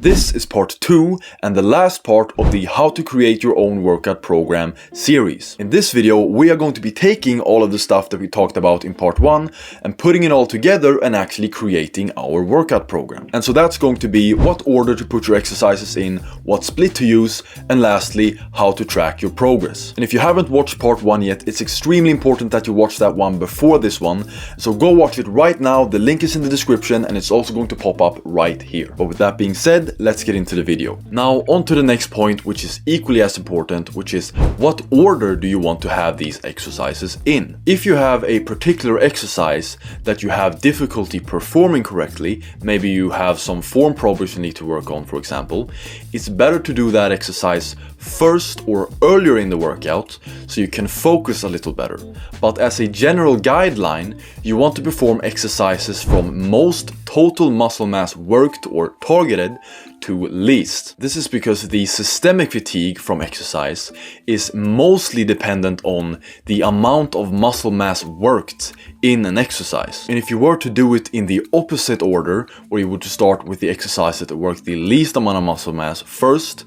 This is part 2 and the last part of the How to Create Your Own Workout Program series. In this video, we are going to be taking all of the stuff that we talked about in part 1 and putting it all together and actually creating our workout program. And so that's going to be what order to put your exercises in, what split to use, and lastly, how to track your progress. And if you haven't watched part 1 yet, it's extremely important that you watch that one before this one. So go watch it right now. The link is in the description and it's also going to pop up right here. But with that being said, let's get into the video. Now on to the next point, which is equally as important, which is what order do you want to have these exercises in? If you have a particular exercise that you have difficulty performing correctly, maybe you have some form progress you need to work on, for example, it's better to do that exercise first or earlier in the workout so you can focus a little better. But as a general guideline, you want to perform exercises from most total muscle mass worked or targeted to least. This is because the systemic fatigue from exercise is mostly dependent on the amount of muscle mass worked in an exercise. And if you were to do it in the opposite order, where you would start with the exercise that work the least amount of muscle mass first,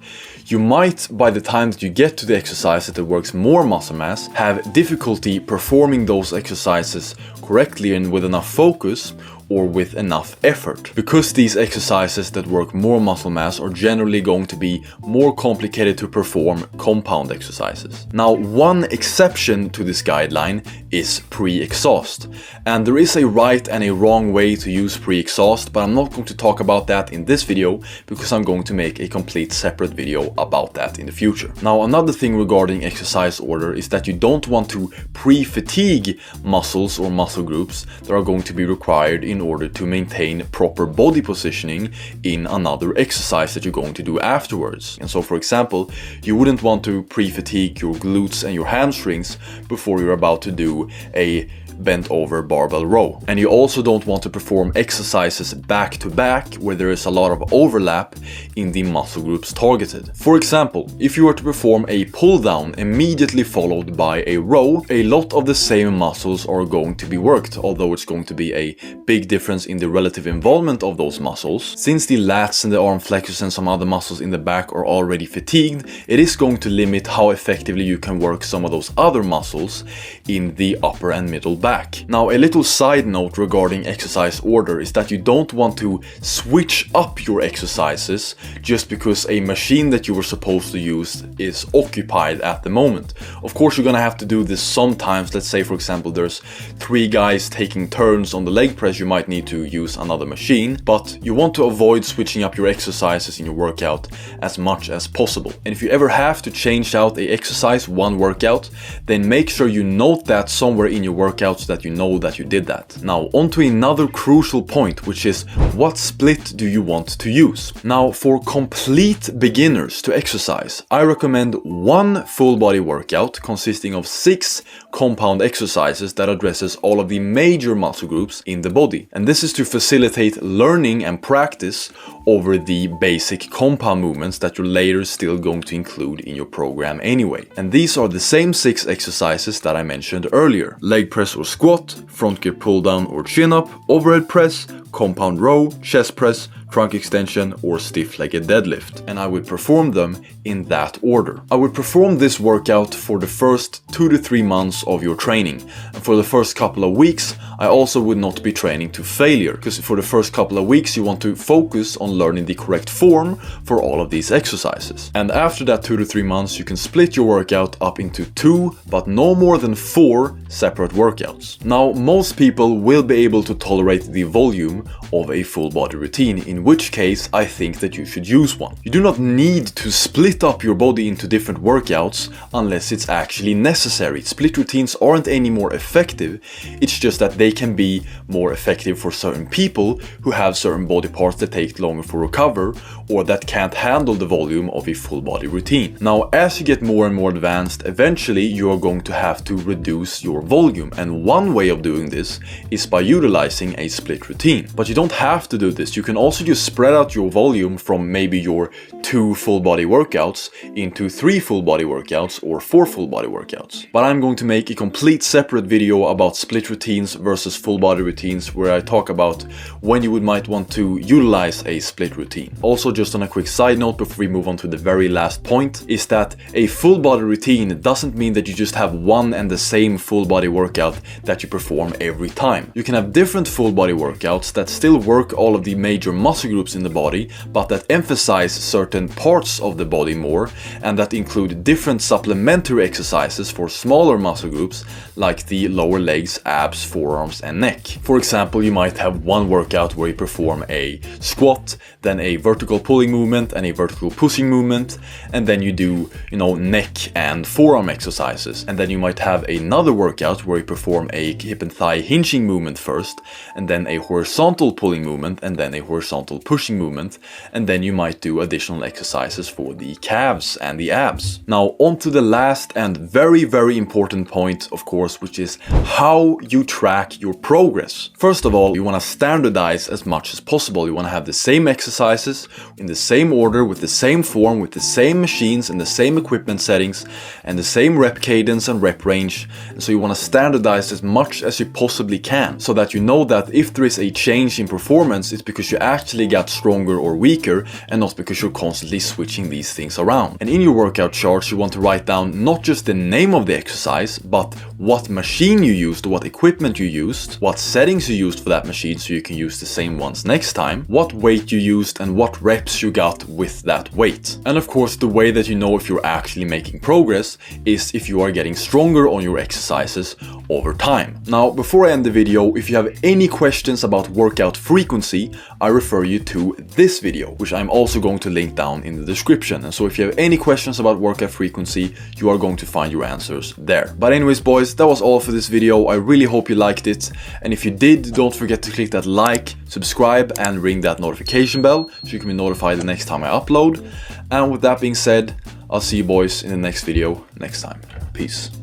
you might, by the time that you get to the exercise that works more muscle mass, have difficulty performing those exercises correctly and with enough focus or with enough effort. Because these exercises that work more muscle mass are generally going to be more complicated to perform compound exercises. Now, one exception to this guideline is pre-exhaust. And there is a right and a wrong way to use pre-exhaust, but I'm not going to talk about that in this video because I'm going to make a complete separate video about that in the future. Now, another thing regarding exercise order is that you don't want to pre-fatigue muscles or muscle groups that are going to be required in order to maintain proper body positioning in another exercise that you're going to do afterwards. And so, for example, you wouldn't want to pre-fatigue your glutes and your hamstrings before you're about to do a bent over barbell row. And you also don't want to perform exercises back to back where there is a lot of overlap in the muscle groups targeted. For example, if you were to perform a pull down immediately followed by a row, a lot of the same muscles are going to be worked, although it's going to be a big difference in the relative involvement of those muscles. Since the lats and the arm flexors and some other muscles in the back are already fatigued, it is going to limit how effectively you can work some of those other muscles in the upper and middle back. Now, a little side note regarding exercise order is that you don't want to switch up your exercises just because a machine that you were supposed to use is occupied at the moment. Of course, you're gonna have to do this sometimes. Let's say, for example, there's 3 guys taking turns on the leg press, you might need to use another machine, but you want to avoid switching up your exercises in your workout as much as possible. And if you ever have to change out a exercise, one workout, then make sure you note that somewhere in your workout so that you know that you did that. Now, on to another crucial point, which is what split do you want to use? Now, for complete beginners to exercise, I recommend one full body workout consisting of 6 compound exercises that addresses all of the major muscle groups in the body. And this is to facilitate learning and practice over the basic compound movements that you're later still going to include in your program anyway. And these are the same 6 exercises that I mentioned earlier: leg press or squat, front grip pull down or chin up, overhead press, compound row, chest press, trunk extension, or stiff-legged deadlift. And I would perform them in that order. I would perform this workout for the first 2 to 3 months of your training. And for the first couple of weeks, I also would not be training to failure, because for the first couple of weeks, you want to focus on learning the correct form for all of these exercises. And after that 2 to 3 months, you can split your workout up into 2, but no more than 4 separate workouts. Now, most people will be able to tolerate the volume of a full body routine, in which case I think that you should use one. You do not need to split up your body into different workouts unless it's actually necessary. Split routines aren't any more effective, it's just that they can be more effective for certain people who have certain body parts that take longer to recover or that can't handle the volume of a full body routine. Now, as you get more and more advanced, eventually you are going to have to reduce your volume, and one way of doing this is by utilizing a split routine. But you don't have to do this. You can also just spread out your volume from maybe your 2 full body workouts into 3 full body workouts or 4 full body workouts. But I'm going to make a complete separate video about split routines versus full body routines, where I talk about when you might want to utilize a split routine. Also, just on a quick side note before we move on to the very last point, is that a full body routine doesn't mean that you just have one and the same full body workout that you perform every time. You can have different full body workouts that still work all of the major muscle groups in the body, but that emphasize certain parts of the body more, and that include different supplementary exercises for smaller muscle groups like the lower legs, abs, forearms and neck. For example, you might have one workout where you perform a squat, then a vertical pulling movement and a vertical pushing movement, and then you do, neck and forearm exercises. And then you might have another workout where you perform a hip and thigh hinging movement first, and then a horizontal pulling movement, and then a horizontal pushing movement, and then you might do additional exercises for the calves and the abs. Now on to the last and very, very important point, of course, which is how you track your progress. First of all, you want to standardize as much as possible. You want to have the same exercises in the same order, with the same form, with the same machines and the same equipment settings and the same rep cadence and rep range. And so you want to standardize as much as you possibly can, so that you know that if there is a change in performance, it's because you actually got stronger or weaker, and not because you're constantly switching these things around. And in your workout charts, you want to write down not just the name of the exercise, but what machine you used, what equipment you used, what settings you used for that machine so you can use the same ones next time, what weight you used and what reps you got with that weight. And of course, the way that you know if you're actually making progress is if you are getting stronger on your exercises over time. Now, before I end the video, if you have any questions about workout frequency, I refer you to this video, which I'm also going to link down in the description. And so if you have any questions about workout frequency, you are going to find your answers there. But anyways, boys, that was all for this video. I really hope you liked it. And if you did, don't forget to click that like, subscribe and ring that notification bell so you can be notified the next time I upload. And with that being said, I'll see you boys in the next video next time. Peace.